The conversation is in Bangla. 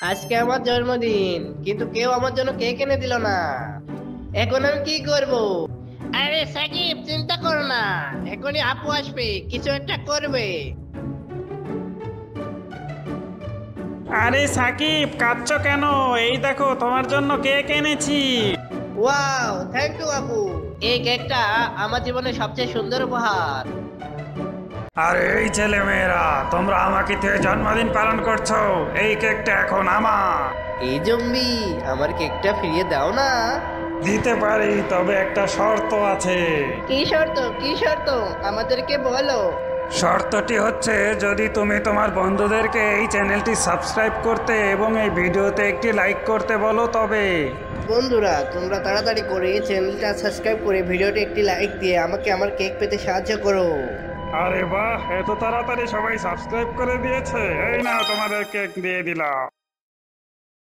আজকে আমার জন্মদিন, কিন্তু কেউ আমার জন্য কেক এনে দিল না। এখন আমি কি করব? আরে সাকিব, চিন্তা করো না, এখনই আপু আসবে, কিছু একটা করবে। আরে সাকিব, কাঁদছো কেন? এই দেখো তোমার জন্য কেক এনেছি। ওয়াও, থ্যাংক ইউ আপু। এই কেকটা আমার জীবনের সবচেয়ে সুন্দর উপহার। আরে এই ছেলে মেয়েরা, তোমরা আমাকে দিয়ে জন্মদিন পালন করছো, এই কেকটা এখন আমার। এই জম্বি, আমার কেকটা ফিরিয়ে দাও না। দিতে পারি, তবে একটা শর্ত আছে। কি শর্ত? কি শর্ত? আমাদেরকে বলো। শর্তটি হচ্ছে, যদি তুমি তোমার বন্ধুদেরকে এই চ্যানেলটি সাবস্ক্রাইব করতে এবং এই ভিডিওতে একটি লাইক করতে বলো তবে। বন্ধুরা, তোমরা তাড়াতাড়ি করে চ্যানেলটা সাবস্ক্রাইব করে ভিডিওটি একটি লাইক দিয়ে আমাকে আমার কেক পেতে সাহায্য করো। আরে বাহ, এত তাড়াতাড়ি সবাই সাবস্ক্রাইব করে দিয়েছে। এই নাও, তোমাদের কেক দিয়ে দিলাম।